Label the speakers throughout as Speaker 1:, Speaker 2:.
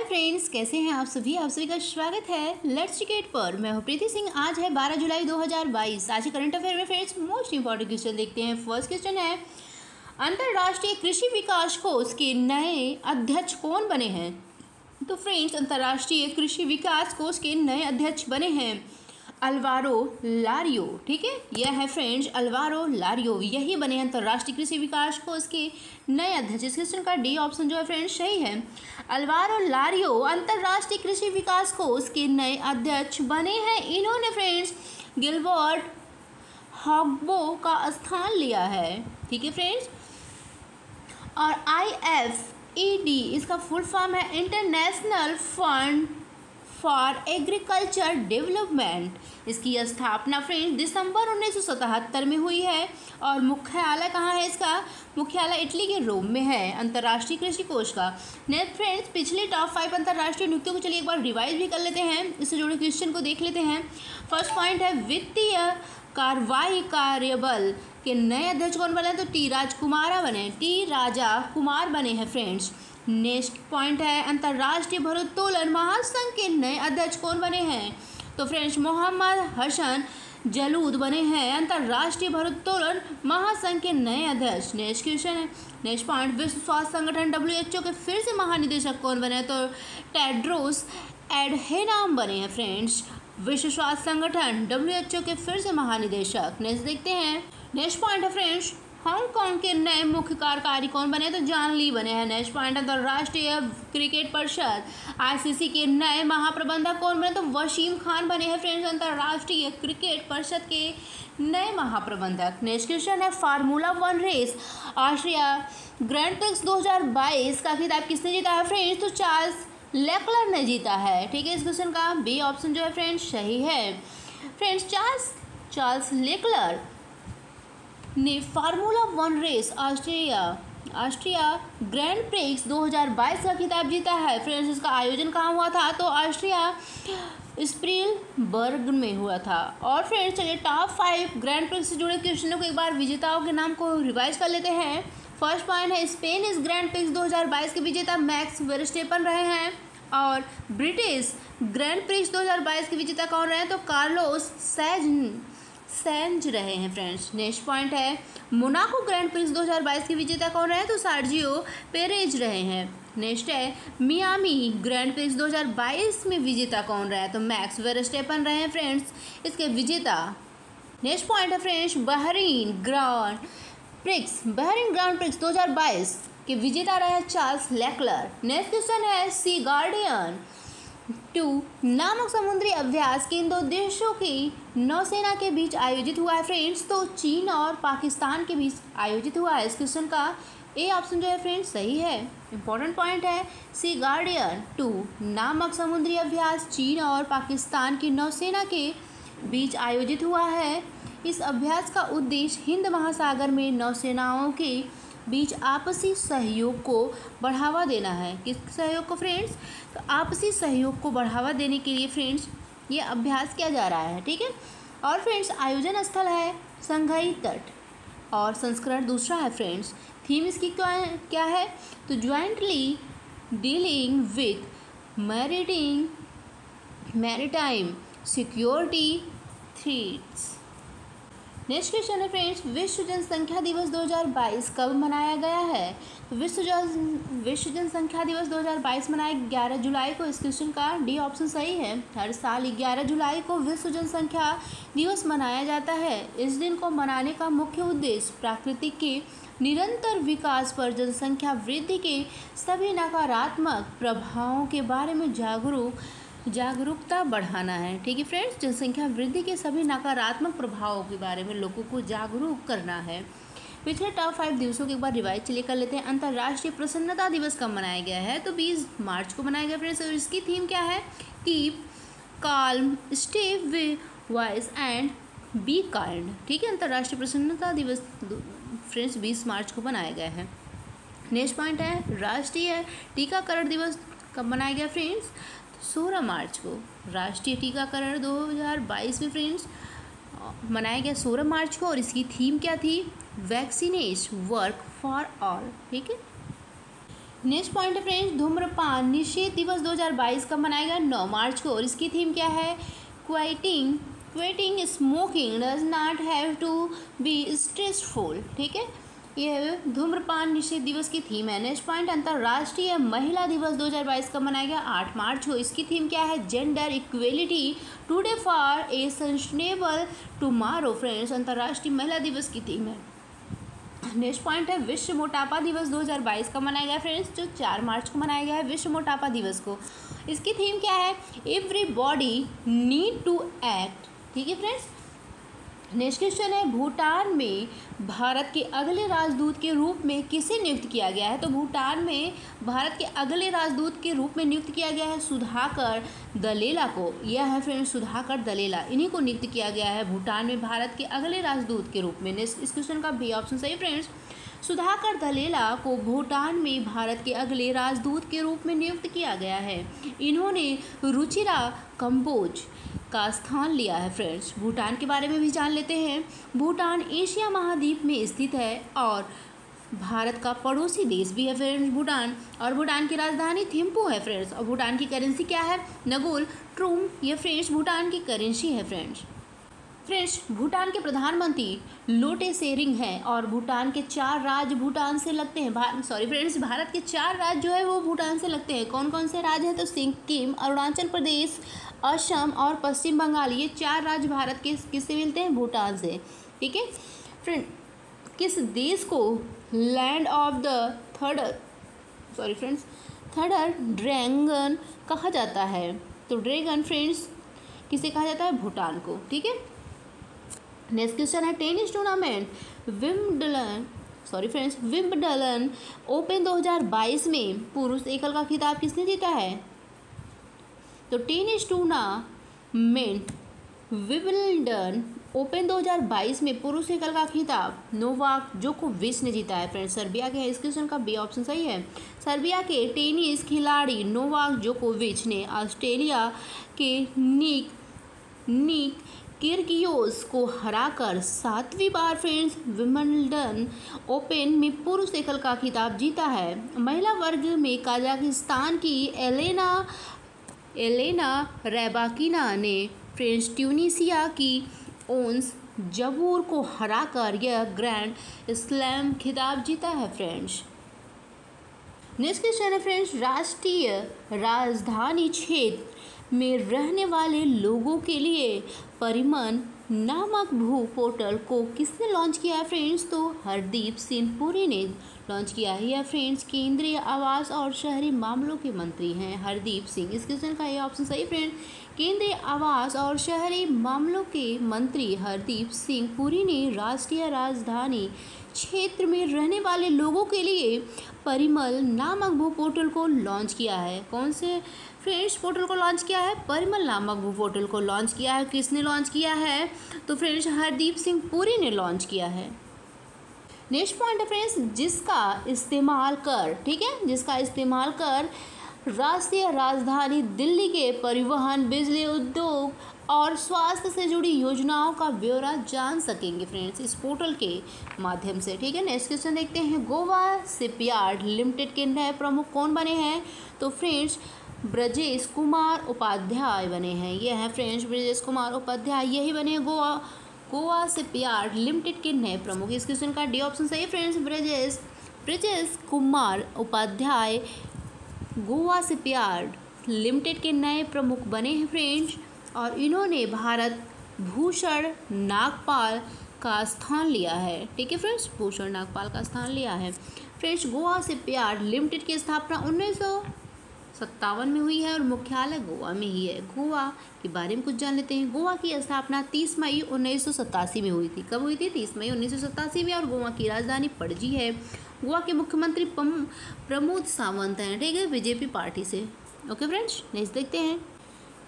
Speaker 1: Friends, कैसे हैं आप सभी का स्वागत है लेट्स क्रिकेट पर। मैं हूं प्रीति सिंह। आज है 12 जुलाई 2022। आज के करंट अफेयर में फ्रेंड्स मोस्ट इंपॉर्टेंट क्वेश्चन देखते हैं। फर्स्ट क्वेश्चन है, अंतर्राष्ट्रीय कृषि विकास कोष के नए अध्यक्ष कौन बने हैं? तो फ्रेंड्स, अंतर्राष्ट्रीय कृषि विकास कोष के नए अध्यक्ष बने हैं अल्वारो लारियो। ठीक है, यह है फ्रेंड्स अल्वारो लारियो, यही बने अंतर्राष्ट्रीय कृषि विकास कोष के नए अध्यक्ष। इस क्वेश्चन का डी ऑप्शन जो है फ्रेंड्स सही है। अल्वारो लारियो अंतर्राष्ट्रीय कृषि विकास कोष के नए अध्यक्ष बने हैं। इन्होंने फ्रेंड्स गिलबर्ट हॉगबो का स्थान लिया है। ठीक है फ्रेंड्स, और IFED इसका फुल फॉर्म है international fund for agriculture development. इसकी स्थापना फ्रेंड्स दिसंबर 1977 में हुई है और मुख्यालय कहाँ है? इसका मुख्यालय इटली के रोम में है, अंतर्राष्ट्रीय कृषि कोष का। नेक्स्ट फ्रेंड्स, पिछले टॉप 5 अंतर्राष्ट्रीय नियुक्तियों को चलिए एक बार रिवाइज भी कर लेते हैं, इससे जुड़े क्वेश्चन को देख लेते हैं। फर्स्ट पॉइंट है, वित्तीय कार्रवाई कार्यबल के नए अध्यक्ष कौन बने? तो टी राजा कुमार बने हैं फ्रेंड्स। नेक्स्ट पॉइंट है, अंतर्राष्ट्रीय भारोत्तोलन महासंघ के नए अध्यक्ष कौन बने हैं? तो फ्रेंड्स मोहम्मद हसन जलूद बने हैं अंतर्राष्ट्रीय भारोत्तोलन महासंघ के नए अध्यक्ष। नेक्स्ट क्वेश्चन है, नेक्स्ट पॉइंट, विश्व स्वास्थ्य संगठन WHO के फिर से महानिदेशक कौन बने? तो टेड्रोस एडहेनम बने हैं फ्रेंड्स, विश्व स्वास्थ्य संगठन WHO के फिर से महानिदेशक। नेक्स्ट देखते हैं, नेक्स्ट पॉइंट है फ्रेंड्स, हांगकांग के नए मुख्य कार्यकारी कौन बने? तो जॉन ली बने हैं। नेक्स्ट पॉइंट, अंतर्राष्ट्रीय क्रिकेट परिषद ICC के नए महाप्रबंधक कौन बने? तो वसीम खान बने हैं फ्रेंड्स, अंतर्राष्ट्रीय क्रिकेट परिषद के नए महाप्रबंधक। नेक्स्ट क्वेश्चन है, formula 1 race Austria grand prix 2022 का खिताब किसने जीता है फ्रेंड्स? तो चार्ल्स लेक्लर ने जीता है। ठीक है, इस क्वेश्चन का बी ऑप्शन जो है फ्रेंड्स सही है। फ्रेंड्स चार्ल्स लेक्लर ने formula 1 race Austria grand prix 2022 का खिताब जीता है। फ्रेंड्स, इसका आयोजन कहाँ हुआ था? तो ऑस्ट्रिया स्प्रिलबर्ग में हुआ था। और फ्रेंड्स चलिए टॉप 5 ग्रैंड प्रिक्स से जुड़े क्वेश्चनों को एक बार विजेताओं के नाम को रिवाइज कर लेते हैं। फर्स्ट पॉइंट है, स्पेन इस ग्रैंड प्रिक्स 2022 के विजेता मैक्स वर्स्टेपन रहे हैं। और ब्रिटिश ग्रैंड प्रिक्स 2022 के विजेता कौन रहे हैं? तो कार्लोस सैंज रहे हैं फ्रेंड्स। नेक्स्ट पॉइंट है, मोनाको ग्रैंड प्रिक्स 2022 के विजेता कौन रहे हैं? तो सर्जियो पेरेज रहे हैं। नेक्स्ट है, मियामी ग्रैंड प्रिक्स 2022 में विजेता कौन रहा है? तो मैक्स वर्स्टेपन रहे हैं फ्रेंड्स इसके विजेता। नेक्स्ट पॉइंट है फ्रेंड्स, बहरीन ग्रांड प्रिक्स 2022 के विजेता रहे हैं चार्ल्स लेक्लर। नेक्स्ट क्वेश्चन है, सी गार्डियन 2 नामक समुद्री अभ्यास किन दो देशों की नौसेना के बीच आयोजित हुआ है फ्रेंड्स? तो चीन और पाकिस्तान के बीच आयोजित हुआ है। इस क्वेश्चन का ए ऑप्शन जो है फ्रेंड्स सही है। इंपॉर्टेंट पॉइंट है, सी गार्डियन 2 नामक समुद्री अभ्यास चीन और पाकिस्तान की नौसेना के बीच आयोजित हुआ है। इस अभ्यास का उद्देश्य हिंद महासागर में नौसेनाओं के बीच आपसी सहयोग को बढ़ावा देना है। किस सहयोग को फ्रेंड्स? तो आपसी सहयोग को बढ़ावा देने के लिए फ्रेंड्स ये अभ्यास किया जा रहा है। ठीक है, और फ्रेंड्स आयोजन स्थल है संघई तट और संस्करण दूसरा है फ्रेंड्स। थीम इसकी क्या है? तो jointly dealing with maritime security threats. Next question है फ्रेंड्स, विश्व जनसंख्या दिवस 2022 कब मनाया गया है? तो विश्व जनसंख्या दिवस 2022 मनाया 11 जुलाई को। इस क्वेश्चन का डी ऑप्शन सही है। हर साल 11 जुलाई को विश्व जनसंख्या दिवस मनाया जाता है। इस दिन को मनाने का मुख्य उद्देश्य प्रकृति के निरंतर विकास पर जनसंख्या वृद्धि के सभी नकारात्मक प्रभावों के बारे में जागरूकता बढ़ाना है। ठीक है फ्रेंड्स, जनसंख्या वृद्धि के सभी नकारात्मक प्रभावों के बारे में लोगों को जागरूक करना है। पिछले टॉप 5 दिवसों के एक बार रिवाइज चलिए कर लेते हैं। अंतर्राष्ट्रीय प्रसन्नता दिवस कब मनाया गया है? तो 20 मार्च को मनाया गया फ्रेंड्स। और इसकी थीम क्या है? Keep calm, stay wise and be kind. ठीक है, अंतर्राष्ट्रीय प्रसन्नता दिवस फ्रेंड्स 20 मार्च को मनाया गया है। नेक्स्ट पॉइंट है, राष्ट्रीय टीकाकरण दिवस कब मनाया गया फ्रेंड्स? 16 मार्च को राष्ट्रीय टीकाकरण 2022 में फ्रेंड्स मनाया गया 16 मार्च को। और इसकी थीम क्या थी? Vaccination work for all. ठीक है, नेक्स्ट पॉइंट है फ्रेंड्स, धूम्रपान निषेध दिवस 2022 कब मनाया गया? 9 मार्च को। और इसकी थीम क्या है? Quitting smoking does not have to be stressful. ठीक है, यह धूम्रपान निषेध दिवस की थीम है। नेक्स्ट पॉइंट, अंतर्राष्ट्रीय महिला दिवस 2022 कब मनाया गया? 8 मार्च को। इसकी थीम क्या है? Gender equality today for a sustainable tomorrow. Friends, अंतर्राष्ट्रीय महिला दिवस की थीम है। नेक्स्ट पॉइंट है, विश्व मोटापा दिवस 2022 कब मनाया गया? फ्रेंड्स, जो 4 मार्च को मनाया गया है विश्व मोटापा दिवस को। इसकी थीम क्या है? Everybody need to act. ठीक है फ्रेंड्स। नेक्स्ट क्वेश्चन है, भूटान में भारत के अगले राजदूत के रूप में किसे नियुक्त किया गया है? तो भूटान में भारत के अगले राजदूत के रूप में नियुक्त किया गया है सुधाकर दलेला को। यह है फ्रेंड्स सुधाकर दलेला, इन्हीं को नियुक्त किया गया है भूटान में भारत के अगले राजदूत के रूप में। नेक्स्ट इस क्वेश्चन का भी ऑप्शन सही फ्रेंड्स। सुधाकर दलेला को भूटान में भारत के अगले राजदूत के रूप में नियुक्त किया गया है। इन्होंने रुचिरा कंबोज का स्थान लिया है। फ्रेंड्स, भूटान के बारे में भी जान लेते हैं। भूटान एशिया महाद्वीप में स्थित है और भारत का पड़ोसी देश भी है फ्रेंड्स भूटान। और भूटान की राजधानी थिम्पू है फ्रेंड्स। और भूटान की करेंसी क्या है? नगोल ट्रूम। ये फ्रेंड्स भूटान की करेंसी है फ्रेंड्स। भूटान के प्रधानमंत्री लोटे शेरिंग हैं और भूटान के 4 राज्य भूटान से लगते हैं। भारत के 4 राज्य जो है वो भूटान से लगते हैं। कौन कौन से राज्य हैं? तो सिक्किम, अरुणाचल प्रदेश, असम और पश्चिम बंगाल। ये 4 राज्य भारत के किससे मिलते हैं? भूटान से। ठीक है फ्रेंड, किस देश को land of the third dragon कहा जाता है? तो ड्रैगन फ्रेंड्स किसे कहा जाता है? भूटान को। ठीक है। नेक्स्ट क्वेश्चन है, टेनिस टूर्नामेंट विंबलडन ओपन 2022 में पुरुष एकल का खिताब किसने जीता है? तो टेनिस टूर्नामेंट विंबलडन ओपन 2022 में पुरुष एकल का खिताब नोवाक जोकोविच ने जीता है। फ्रेंड्स, सर्बिया के है। इस क्वेश्चन का बी ऑप्शन सही है। सर्बिया के टेनिस खिलाड़ी नोवाक जोकोविच ने ऑस्ट्रेलिया के निक किर्गियोस को हराकर 7वीं बार फ्रेंड्स विंबलडन ओपन में पुरुष एकल का खिताब जीता है। महिला वर्ग में कजाकिस्तान की एलेना रैबाकिना ने फ्रेंड्स ट्यूनीसिया की ओंस जबूर को हराकर यह ग्रैंड स्लैम खिताब जीता है फ्रेंड्स। नेक्स्ट क्वेश्चन है फ्रेंड्स, राष्ट्रीय राजधानी क्षेत्र में रहने वाले लोगों के लिए परिमन नामक भू पोर्टल को किसने लॉन्च किया है? फ्रेंड्स, तो हरदीप सिंह पुरी ने लॉन्च किया है। यह फ्रेंड्स केंद्रीय आवास और शहरी मामलों के मंत्री हैं हरदीप सिंह। इस क्वेश्चन का ये ऑप्शन सही फ्रेंड। केंद्रीय आवास और शहरी मामलों के मंत्री हरदीप सिंह पुरी ने राष्ट्रीय राजधानी क्षेत्र में रहने वाले लोगों के लिए परिमल नामक भू पोर्टल को लॉन्च किया है। कौन से फ्रेंड्स पोर्टल को लॉन्च किया है? परिमल नामक भू पोर्टल को लॉन्च किया है। किसने लॉन्च किया है? तो फ्रेंड्स हरदीप सिंह पुरी ने लॉन्च किया है। नेक्स्ट पॉइंट है फ्रेंड्स, जिसका इस्तेमाल कर राष्ट्रीय राजधानी दिल्ली के परिवहन, बिजली उद्योग और स्वास्थ्य से जुड़ी योजनाओं का ब्यौरा जान सकेंगे फ्रेंड्स इस पोर्टल के माध्यम से। ठीक है। नेक्स्ट क्वेश्चन देखते हैं, गोवा शिपयार्ड लिमिटेड के नए प्रमुख कौन बने हैं? तो फ्रेंड्स ब्रजेश कुमार उपाध्याय बने हैं। ये हैं फ्रेंड्स ब्रजेश कुमार उपाध्याय, यही बने हैं गोवा शिपयार्ड लिमिटेड के नए प्रमुख। इस क्वेश्चन का डी ऑप्शन सही है friends. Brajesh Kumar Upadhyay Goa shipyard limited के नए प्रमुख बने हैं फ्रेंड्स। और इन्होंने भारत भूषण नागपाल का स्थान लिया है। ठीक है फ्रेंड्स, भूषण नागपाल का स्थान लिया है। फ्रेंड्स, गोवा शिपयार्ड लिमिटेड की स्थापना 1957 में हुई है और मुख्यालय गोवा में ही है। गोवा के बारे में कुछ जान लेते हैं। गोवा की स्थापना 30 मई 1987 में हुई थी। कब हुई थी? 30 मई 1987 में। और गोवा की राजधानी पणजी है। गोवा के मुख्यमंत्री प्रमोद सावंत हैं। ठीक है, बीजेपी पार्टी से। ओके फ्रेंड्स, नेक्स्ट देखते हैं।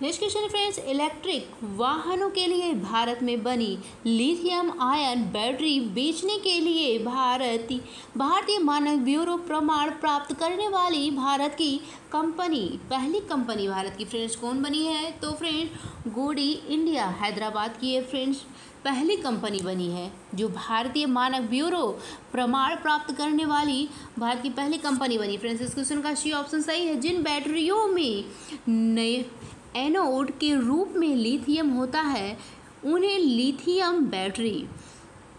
Speaker 1: नेक्स्ट क्वेश्चन है फ्रेंड्स, इलेक्ट्रिक वाहनों के लिए भारत में बनी लिथियम आयन बैटरी बेचने के लिए भारतीय मानक ब्यूरो प्रमाण प्राप्त करने वाली भारत की कंपनी, पहली कंपनी भारत की फ्रेंड्स कौन बनी है? तो फ्रेंड्स गोडी इंडिया हैदराबाद की है फ्रेंड्स, पहली कंपनी बनी है जो भारतीय मानक ब्यूरो प्रमाण प्राप्त करने वाली भारत की पहली कंपनी बनी। फ्रेंड्स इस क्वेश्चन का सी ऑप्शन सही है। जिन बैटरियों में नए एनोड के रूप में लिथियम होता है उन्हें लिथियम बैटरी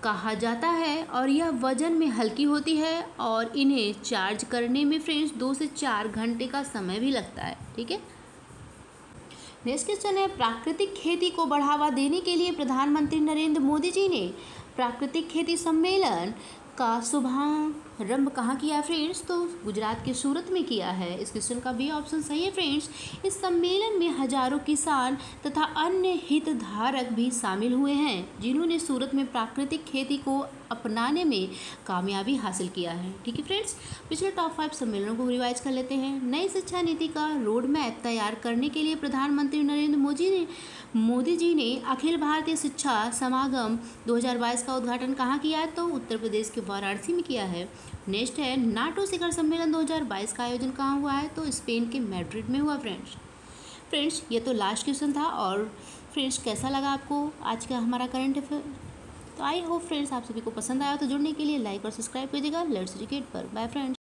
Speaker 1: कहा जाता है और यह वजन में हल्की होती है और इन्हें चार्ज करने में फ्रेंड्स 2 से 4 घंटे का समय भी लगता है। ठीक है, नेक्स्ट क्वेश्चन है, प्राकृतिक खेती को बढ़ावा देने के लिए प्रधानमंत्री नरेंद्र मोदी जी ने प्राकृतिक खेती सम्मेलन का शुभारंभ कहाँ किया है फ्रेंड्स? तो गुजरात के सूरत में किया है। इस क्वेश्चन का बी ऑप्शन सही है फ्रेंड्स। इस सम्मेलन में हजारों किसान तथा अन्य हितधारक भी शामिल हुए हैं जिन्होंने सूरत में प्राकृतिक खेती को अपनाने में कामयाबी हासिल किया है। ठीक है फ्रेंड्स, पिछले टॉप 5 सम्मेलनों को रिवाइज कर लेते हैं। नई शिक्षा नीति का रोड मैप तैयार करने के लिए प्रधानमंत्री नरेंद्र मोदी जी ने अखिल भारतीय शिक्षा समागम 2022 का उद्घाटन कहाँ किया है? तो उत्तर प्रदेश के वाराणसी में किया है। नेक्स्ट है, नाटो शिखर सम्मेलन 2022 का आयोजन कहाँ हुआ है? तो स्पेन के मैड्रिड में हुआ फ्रेंड्स ये तो लास्ट क्वेश्चन था। और फ्रेंड्स कैसा लगा आपको आज का हमारा करंट अफेयर? तो आई होप फ्रेंड्स आप सभी को पसंद आया। तो जुड़ने के लिए लाइक और सब्सक्राइब कीजिएगा लेट्स एजुकेट पर। Bye friends.